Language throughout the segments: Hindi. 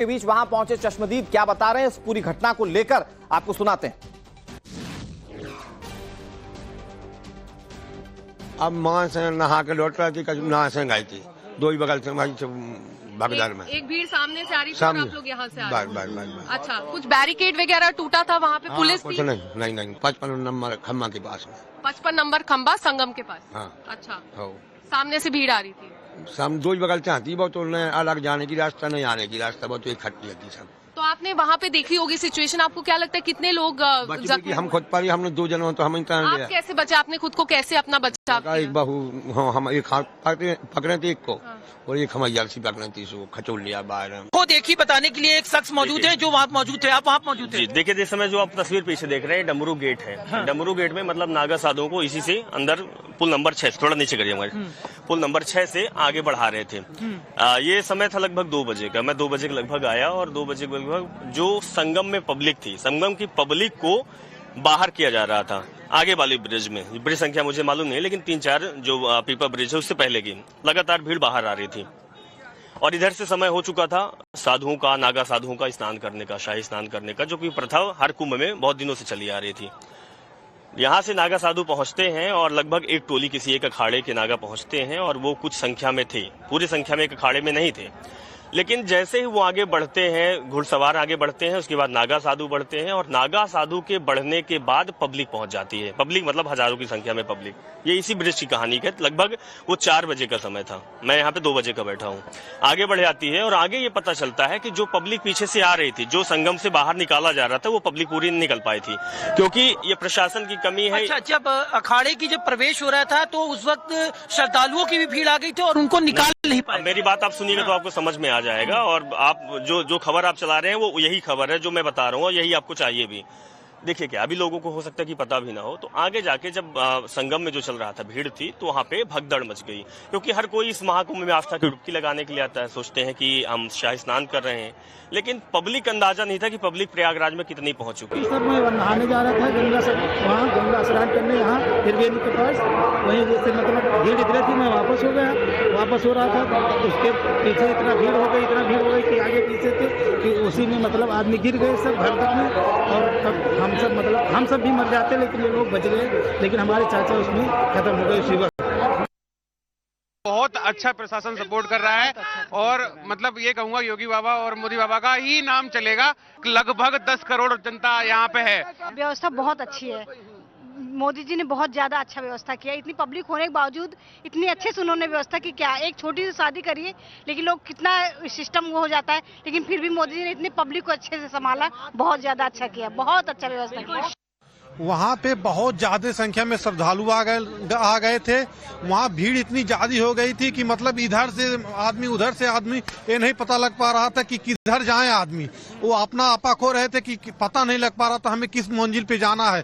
के बीच वहां पहुंचे चश्मदीद क्या बता रहे हैं इस पूरी घटना को लेकर, आपको सुनाते हैं। अब मां से नहा के लौट रही थी, नहा से गई थी, दो ही बगल से भाई भगदड़ में एक भीड़ सामने से आ रही थी और आप लोग यहाँ से आ रहे थे। बार। अच्छा, कुछ बैरिकेड वगैरह टूटा था वहाँ पे? पुलिस कुछ थी? नहीं 55 नंबर खम्मा के पास में। 55 नंबर खंबा संगम के पास। हाँ। अच्छा, हो सामने से भीड़ आ रही थी? सामने दो ही बगल से आती, बहुत अलग जाने की रास्ता नहीं आने की रास्ता, बहुत इकट्ठी होती सब। तो आपने वहाँ पे देखी होगी सिचुएशन, आपको क्या लगता है कितने लोग जख्मी? हम खुद पर हमने 2 जनों तो हम आप कैसे बचे? आपने खुद को कैसे अपना बचाव किया? एक बहू हम एक हाथ पकड़े थे एक को, और एक हम जर्सी पकड़े थी, उसको खचोल लिया बाहर। वो देखी बताने के लिए एक शख्स मौजूद है जो वहाँ मौजूद थे। आप वहाँ मौजूद थे? देखिए, इस समय जो आप तस्वीर पीछे देख रहे हैं डमरू गेट है। हाँ। डमरू गेट में मतलब नागा साधुओं को इसी से अंदर पुल नंबर 6 थोड़ा नीचे करिए हमारे, पुल नंबर 6 से आगे बढ़ा रहे थे। ये समय था लगभग 2 बजे का। मैं 2 बजे के लगभग आया और 2 बजे के लगभग जो संगम में पब्लिक थी, संगम की पब्लिक को बाहर किया जा रहा था आगे वाली ब्रिज में। ब्रिज संख्या मुझे मालूम नहीं, लेकिन 3-4 जो पीपा ब्रिज है उससे पहले की लगातार भीड़ बाहर आ रही थी। और इधर से समय हो चुका था साधुओं का, नागा साधुओं का स्नान करने का, शाही स्नान करने का, जो कि प्रथा हर कुंभ में बहुत दिनों से चली आ रही थी। यहाँ से नागा साधु पहुंचते हैं और लगभग एक टोली किसी एक अखाड़े के नागा पहुंचते हैं, और वो कुछ संख्या में थे, पूरी संख्या में एक अखाड़े में नहीं थे। लेकिन जैसे ही वो आगे बढ़ते हैं, घुड़सवार आगे बढ़ते हैं, उसके बाद नागा साधु बढ़ते हैं, और नागा साधु के बढ़ने के बाद पब्लिक पहुंच जाती है। पब्लिक मतलब हजारों की संख्या में पब्लिक। ये इसी ब्रिज की कहानी है। लगभग वो 4 बजे का समय था, मैं यहाँ पे 2 बजे का बैठा हूँ। आगे बढ़ जाती है और आगे ये पता चलता है कि जो पब्लिक पीछे से आ रही थी, जो संगम से बाहर निकाला जा रहा था, वो पब्लिक पूरी नहीं निकल पाई थी, क्योंकि ये प्रशासन की कमी है। अच्छा, जब अखाड़े की जब प्रवेश हो रहा था तो उस वक्त श्रद्धालुओं की भी भीड़ आ गई थी और उनको निकाल नहीं पाए। मेरी बात आप सुनिएगा तो आपको समझ में आ जाएगा, और आप जो खबर आप चला रहे हैं वो यही खबर है जो मैं बता रहा हूँ, यही आपको चाहिए भी। देखिए, क्या अभी लोगों को हो सकता है कि पता भी ना हो, तो आगे जाके जब संगम में जो चल रहा था भीड़ थी, तो वहाँ पे भगदड़ मच गई, क्योंकि हर कोई इस महाकुंभ में आस्था की डुबकी लगाने के लिए आता है। सोचते हैं कि हम शाही स्नान कर रहे हैं, लेकिन पब्लिक अंदाजा नहीं था कि पब्लिक प्रयागराज में कितनी पहुंच चुकी है। सर, मैं नहाने जा रहा था गंगा स्नान करने, यहाँ त्रिवेणी के पास, वहीं जैसे मतलब भीड़ इतनी थी, मैं वापस हो गया, वापस हो रहा था, उसके पीछे इतना भीड़ हो गई कि आगे पीछे थे कि उसी में मतलब आदमी गिर गए सब भगदड़ में, और हम सब भी मर जाते, लेकिन ये लोग बच गए, लेकिन हमारे चाचा उसमें खत्म हो गए उसी वक्त। बहुत अच्छा प्रशासन सपोर्ट कर रहा है, और मतलब ये कहूंगा योगी बाबा और मोदी बाबा का ही नाम चलेगा। लगभग 10 करोड़ जनता यहाँ पे है। व्यवस्था बहुत अच्छी है, मोदी जी ने बहुत ज्यादा अच्छा व्यवस्था किया। इतनी पब्लिक होने के बावजूद इतनी अच्छे से उन्होंने व्यवस्था की। क्या एक छोटी सी शादी करिए, लेकिन लोग कितना सिस्टम हो जाता है, लेकिन फिर भी मोदी जी ने इतनी पब्लिक को अच्छे से संभाला, बहुत ज्यादा अच्छा किया, बहुत अच्छा व्यवस्था किया। वहाँ पे बहुत ज्यादा संख्या में श्रद्धालु आ गए थे। वहाँ भीड़ इतनी ज्यादा हो गई थी कि मतलब इधर से आदमी उधर से आदमी, ये नहीं पता लग पा रहा था कि किधर जाए आदमी। वो अपना आपा खो रहे थे कि पता नहीं लग पा रहा था हमें किस मंजिल पे जाना है।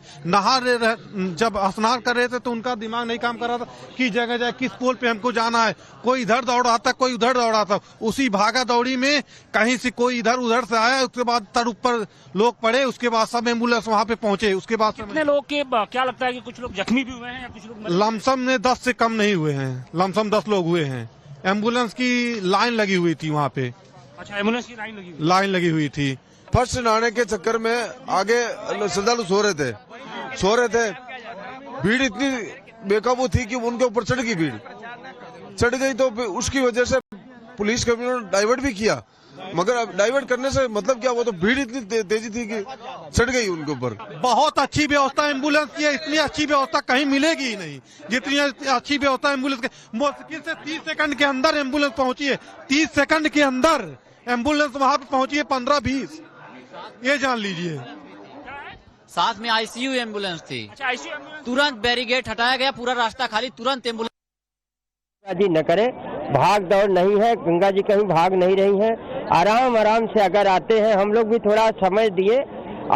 जब स्नान कर रहे थे तो उनका दिमाग नहीं काम कर रहा था किस जगह जाए, किस पोल पे हमको जाना है। कोई इधर दौड़ा था, कोई उधर दौड़ा था। उसी भागा दौड़ी में कहीं से कोई इधर उधर से आया, उसके बाद तर ऊपर लोग पड़े, उसके बाद सब एम्बुलेंस वहाँ पे पहुंचे। उसके बाद कितने लोग के क्या लगता है कि कुछ लोग जख्मी भी हुए हैं या कुछ लोग? लमसम ने 10 से कम नहीं हुए हैं, लमसम 10 लोग हुए हैं। एम्बुलेंस की लाइन लगी हुई थी वहाँ पे। अच्छा, एम्बुलेंस की लाइन लगी हुई थी। फर्स्ट नहाने के चक्कर में आगे श्रद्धालु सो रहे थे। भीड़ इतनी बेकाबू थी कि उनके ऊपर चढ़ गई, तो उसकी वजह से पुलिस कर्मियों ने डाइवर्ट भी किया, मगर अब डाइवर्ट करने से मतलब क्या, वो तो भीड़ इतनी तेजी थी कि चढ़ गई उनके ऊपर। बहुत अच्छी व्यवस्था एम्बुलेंस की है, इतनी अच्छी व्यवस्था कहीं मिलेगी ही नहीं जितनी अच्छी व्यवस्था एम्बुलेंस की। मुश्किल से 30 सेकंड के अंदर एम्बुलेंस पहुंची है, 30 सेकंड के अंदर एम्बुलेंस वहां पे पहुंची है, 15-20, ये जान लीजिए। साथ में आईसीयू एम्बुलेंस थी। अच्छा, आईसीयू एम्बुलेंस। तुरंत बैरिकेड हटाया गया, पूरा रास्ता खाली, तुरंत एम्बुलेंस। जी न करे, भाग दौड़ नहीं है, गंगा जी कहीं भाग नहीं रही हैं। आराम से अगर आते हैं, हम लोग भी थोड़ा समय दिए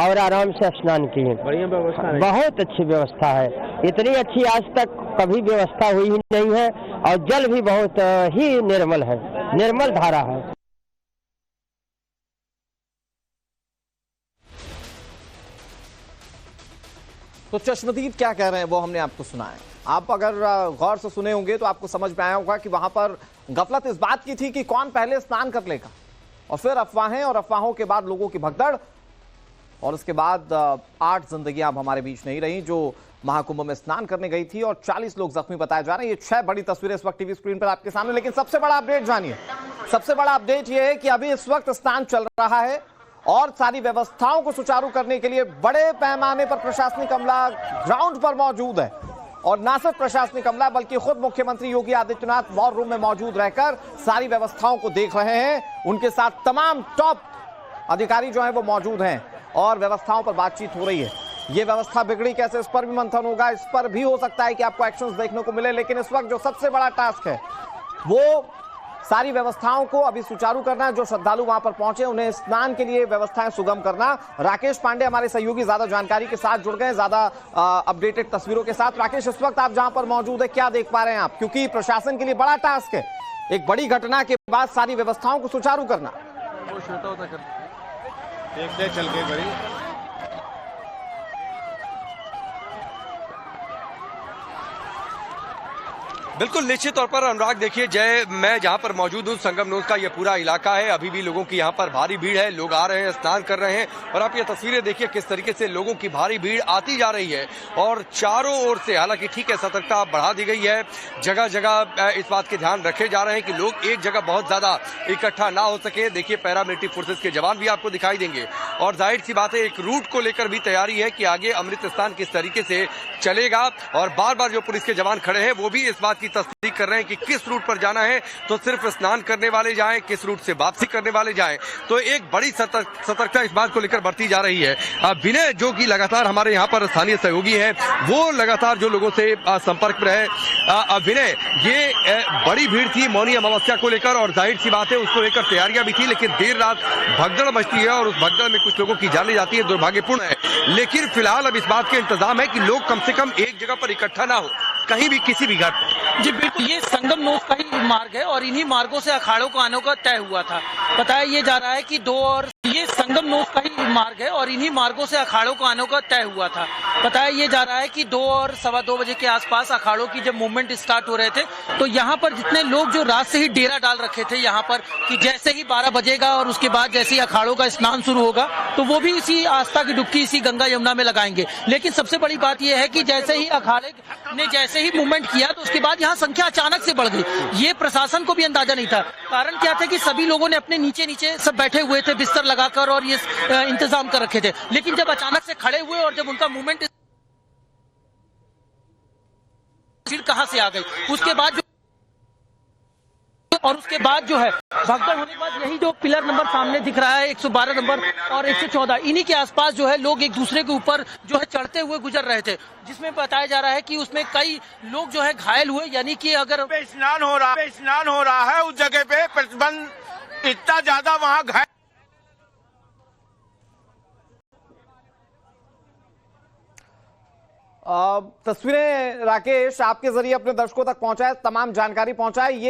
और आराम से स्नान किए। बढ़िया व्यवस्था है, बहुत अच्छी व्यवस्था है। इतनी अच्छी आज तक कभी व्यवस्था हुई ही नहीं है, और जल भी बहुत ही निर्मल है, निर्मल धारा है। तो चश्मदीद क्या कह रहे हैं वो हमने आपको सुना है। आप अगर गौर से सुने होंगे तो आपको समझ में आया होगा कि वहां पर गफलत इस बात की थी कि कौन पहले स्नान कर लेगा। और फिर अफवाहें और अफवाहों के बाद लोगों की भगदड़ और उसके बाद 8 जिंदगियां अब हमारे बीच नहीं रही जो महाकुंभ में स्नान करने गई थी और 40 लोग जख्मी बताए जा रहे हैं। ये 6 बड़ी तस्वीरें इस वक्त टीवी स्क्रीन पर आपके सामने, लेकिन सबसे बड़ा अपडेट जानिए। सबसे बड़ा अपडेट यह है कि अभी इस वक्त स्नान चल रहा है और सारी व्यवस्थाओं को सुचारू करने के लिए बड़े पैमाने पर प्रशासनिक अमला ग्राउंड पर मौजूद है और न सिर्फ प्रशासनिक अमला बल्कि खुद मुख्यमंत्री योगी आदित्यनाथ वॉर रूम में मौजूद रहकर सारी व्यवस्थाओं को देख रहे हैं। उनके साथ तमाम टॉप अधिकारी जो हैं वो मौजूद हैं और व्यवस्थाओं पर बातचीत हो रही है। ये व्यवस्था बिगड़ी कैसे, इस पर भी मंथन होगा। इस पर भी हो सकता है कि आपको एक्शंस देखने को मिले, लेकिन इस वक्त जो सबसे बड़ा टास्क है वो सारी व्यवस्थाओं को अभी सुचारू करना है। जो श्रद्धालु वहां पर पहुंचे उन्हें स्नान के लिए व्यवस्थाएं सुगम करना। राकेश पांडे हमारे सहयोगी ज्यादा जानकारी के साथ जुड़ गए, ज्यादा अपडेटेड तस्वीरों के साथ। राकेश, इस वक्त आप जहां पर मौजूद है क्या देख पा रहे हैं आप, क्योंकि प्रशासन के लिए बड़ा टास्क है एक बड़ी घटना के बाद सारी व्यवस्थाओं को सुचारू करना। चल के करी बिल्कुल निश्चित तौर पर अनुराग, देखिए जय, मैं जहां पर मौजूद हूं संगम नोद का ये पूरा इलाका है, अभी भी लोगों की यहां पर भारी भीड़ है, लोग आ रहे हैं, स्नान कर रहे हैं और आप ये तस्वीरें देखिए किस तरीके से लोगों की भारी भीड़ आती जा रही है और चारों ओर से, हालांकि ठीक है सतर्कता बढ़ा दी गई है, जगह जगह इस बात के ध्यान रखे जा रहे हैं कि लोग एक जगह बहुत ज्यादा इकट्ठा ना हो सके। देखिए पैरामिलिट्री फोर्सेज के जवान भी आपको दिखाई देंगे और जाहिर सी बात है एक रूट को लेकर भी तैयारी है कि आगे अमृत स्नान किस तरीके से चलेगा और बार बार जो पुलिस के जवान खड़े हैं वो भी इस बात की तस्दीक कर रहे हैं कि किस रूट पर जाना है तो सिर्फ स्नान करने वाले जाएं, किस रूट से वापसी करने वाले जाएं। तो एक बड़ी सतर्कता इस बात को लेकर बढ़ती जा रही है। विनय जो कि लगातार हमारे यहाँ पर स्थानीय सहयोगी हैं, वो लगातार जो लोगों से संपर्क में रहे। विनय, ये बड़ी भीड़ थी मौनी अमावस्या को लेकर और जाहिर सी बात है उसको लेकर तैयारियां भी थी, लेकिन देर रात भगदड़ मचती है और उस भगदड़ में कुछ लोगों की जाने जाती है, दुर्भाग्यपूर्ण है। लेकिन फिलहाल अब इस बात के इंतजाम है कि लोग कम से कम एक जगह पर इकट्ठा ना हो कहीं भी किसी भी घाट पर। जी बिल्कुल, ये संगम नोद का ही मार्ग है और इन्हीं मार्गों से अखाड़ों को आने का तय हुआ था। बताया ये जा रहा है कि ये संगम नोद का ही मार्ग है और इन्हीं मार्गों से अखाड़ों को आने का तय हुआ था। बताया ये जा रहा है कि 2 और सवा 2 बजे के आसपास अखाड़ों की जब मूवमेंट स्टार्ट हो रहे थे तो यहाँ पर जितने लोग जो रात से ही डेरा डाल रखे थे यहाँ पर कि जैसे ही 12 बजेगा और उसके बाद जैसे ही अखाड़ों का स्नान शुरू होगा तो वो भी इसी आस्था की डुबकी इसी गंगा यमुना में लगाएंगे। लेकिन सबसे बड़ी बात यह है कि जैसे ही अखाड़े ने जैसे ही मूवमेंट किया तो उसके बाद यहाँ संख्या अचानक से बढ़ गई। ये प्रशासन को भी अंदाजा नहीं था। कारण क्या था कि सभी लोगों ने अपने नीचे नीचे सब बैठे हुए थे बिस्तर लगाकर और ये इंतजाम कर रखे थे, लेकिन जब अचानक से खड़े हुए और जब उनका मूवमेंट भीड़ कहां से आ गई उसके बाद जो है भगदड़ होने के बाद यही जो पिलर नंबर सामने दिख रहा है 112 नंबर और 114 इन्हीं के आसपास जो है लोग एक दूसरे के ऊपर जो है चढ़ते हुए गुजर रहे थे, जिसमें बताया जा रहा है कि उसमें कई लोग जो है घायल हुए। यानी कि अगर स्नान हो रहा है उस जगह पे प्रतिबंध इतना ज्यादा वहाँ घायल। तस्वीरें राकेश आपके जरिए अपने दर्शकों तक पहुंचाए, तमाम जानकारी पहुंचाए। ये